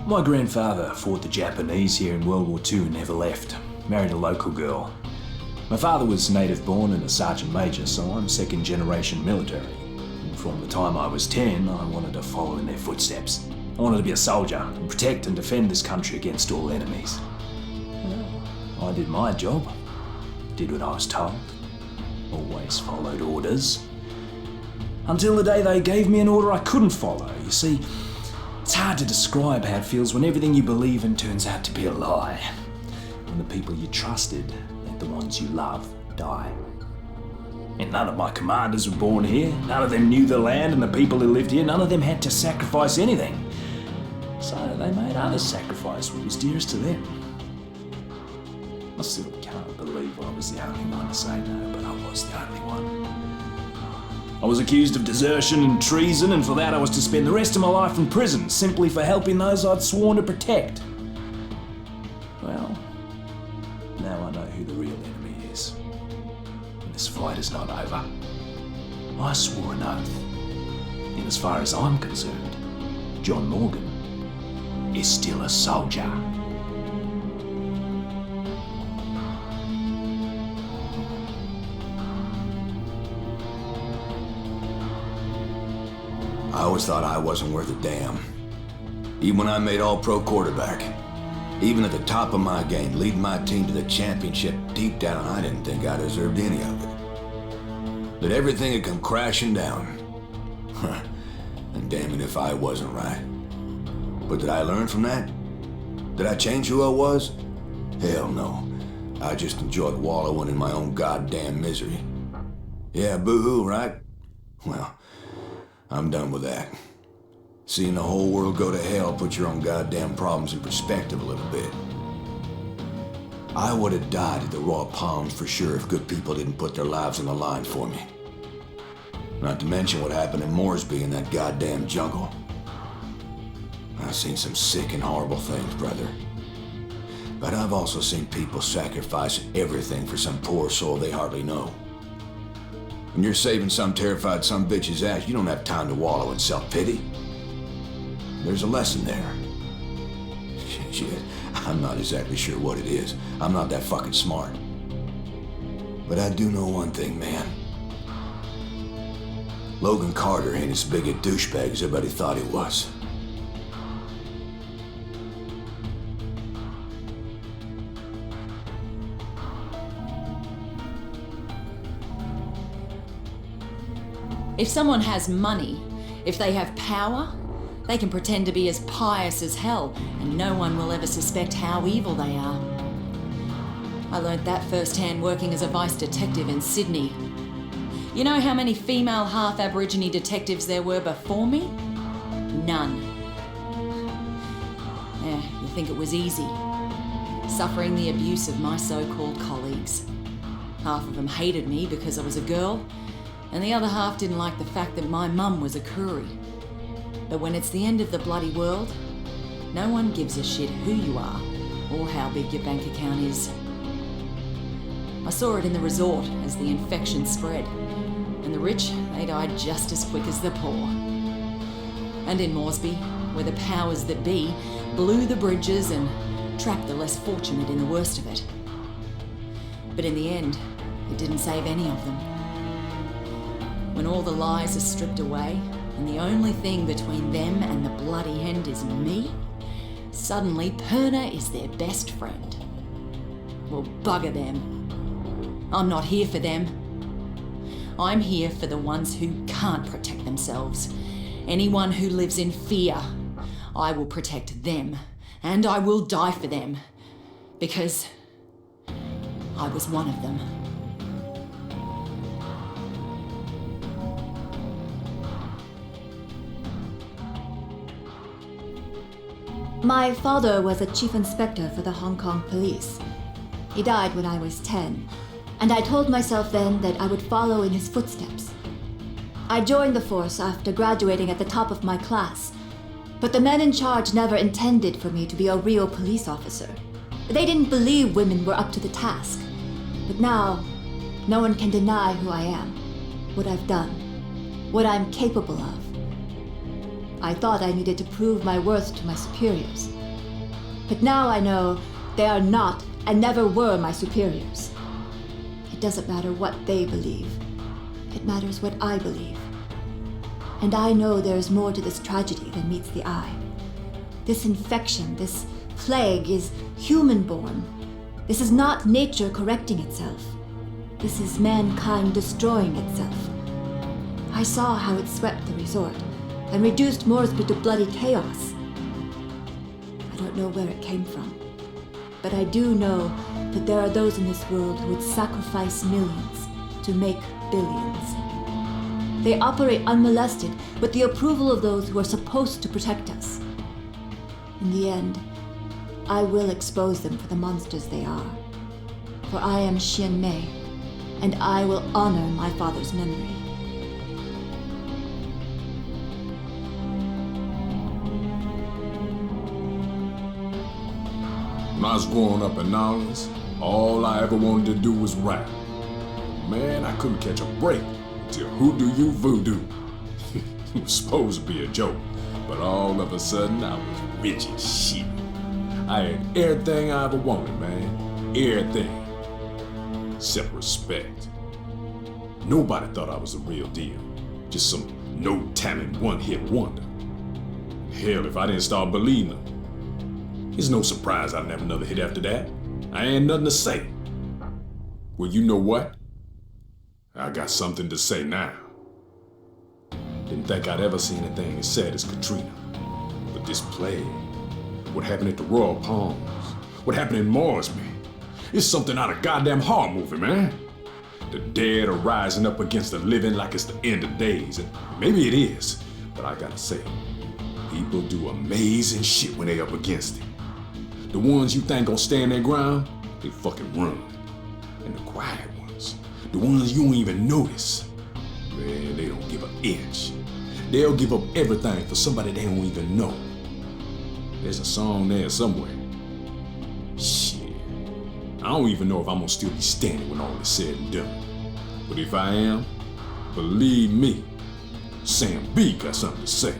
My grandfather fought the Japanese here in World War II and never left. Married a local girl. My father was native born and a sergeant major, so I'm second generation military. And from the time I was 10, I wanted to follow in their footsteps. I wanted to be a soldier and protect and defend this country against all enemies. I did my job, did what I was told, always followed orders. Until the day they gave me an order I couldn't follow. You see, it's hard to describe how it feels when everything you believe in turns out to be a lie. When the people you trusted, let the ones you love, die. And none of my commanders were born here. None of them knew the land and the people who lived here. None of them had to sacrifice anything. So they made others sacrifice what was dearest to them. I still can't believe I was the only one to say no, but I was the only one. I was accused of desertion and treason, and for that I was to spend the rest of my life in prison, simply for helping those I'd sworn to protect. Well, now I know who the real enemy is. And this fight is not over. I swore an oath. And as far as I'm concerned, John Morgan is still a soldier. I always thought I wasn't worth a damn. Even when I made all-pro quarterback. Even at the top of my game, leading my team to the championship, deep down I didn't think I deserved any of it. That everything had come crashing down. And damn it if I wasn't right. But did I learn from that? Did I change who I was? Hell no. I just enjoyed wallowing in my own goddamn misery. Yeah, boo-hoo, right? Well, I'm done with that. Seeing the whole world go to hell puts your own goddamn problems in perspective a little bit. I would have died at the Royal Palms for sure if good people didn't put their lives on the line for me. Not to mention what happened in Moresby in that goddamn jungle. I've seen some sick and horrible things, brother. But I've also seen people sacrifice everything for some poor soul they hardly know. When you're saving some terrified bitch's ass, you don't have time to wallow in self-pity. There's a lesson there. Shit, I'm not exactly sure what it is. I'm not that fucking smart. But I do know one thing, man. Logan Carter ain't as big a douchebag as everybody thought he was. If someone has money, if they have power, they can pretend to be as pious as hell, and no one will ever suspect how evil they are. I learnt that firsthand working as a vice detective in Sydney. You know how many female half-Aborigine detectives there were before me? None. You think it was easy? Suffering the abuse of my so-called colleagues. Half of them hated me because I was a girl, and the other half didn't like the fact that my mum was a Koori. But when it's the end of the bloody world, no one gives a shit who you are or how big your bank account is. I saw it in the resort as the infection spread, and the rich, they died just as quick as the poor. And in Moresby, where the powers that be blew the bridges and trapped the less fortunate in the worst of it. But in the end, it didn't save any of them. When all the lies are stripped away, and the only thing between them and the bloody end is me, suddenly Perna is their best friend. Well, bugger them. I'm not here for them. I'm here for the ones who can't protect themselves. Anyone who lives in fear. I will protect them, and I will die for them. Because I was one of them. My father was a chief inspector for the Hong Kong police. He died when I was 10, and I told myself then that I would follow in his footsteps. I joined the force after graduating at the top of my class, but the men in charge never intended for me to be a real police officer. They didn't believe women were up to the task. But now, no one can deny who I am, what I've done, what I'm capable of. I thought I needed to prove my worth to my superiors. But now I know they are not and never were my superiors. It doesn't matter what they believe. It matters what I believe. And I know there is more to this tragedy than meets the eye. This infection, this plague is human-born. This is not nature correcting itself. This is mankind destroying itself. I saw how it swept the resort and reduced Moresby to bloody chaos. I don't know where it came from, but I do know that there are those in this world who would sacrifice millions to make billions. They operate unmolested with the approval of those who are supposed to protect us. In the end, I will expose them for the monsters they are. For I am Xian Mei, and I will honor my father's memory. When I was growing up in New Orleans, all I ever wanted to do was rap. Man, I couldn't catch a break until Who Do You Voodoo. It was supposed to be a joke, but all of a sudden I was rich as shit. I had everything I ever wanted, man. Everything. Except respect. Nobody thought I was a real deal. Just some no-talent one-hit wonder. Hell, if I didn't start believing them. It's no surprise I'd never another hit after that. I ain't nothing to say. Well, you know what? I got something to say now. Didn't think I'd ever see anything as sad as Katrina. But this plague, what happened at the Royal Palms, what happened in Moresby, it's something out of goddamn horror movie, man. The dead are rising up against the living like it's the end of days, and maybe it is, but I gotta say, people do amazing shit when they up against it. The ones you think gon' stand their ground, they fucking run. And the quiet ones, the ones you don't even notice, man, they don't give an inch. They'll give up everything for somebody they don't even know. There's a song there somewhere. Shit. I don't even know if I'm gonna still be standing when all is said and done. But if I am, believe me, Sam B got something to say.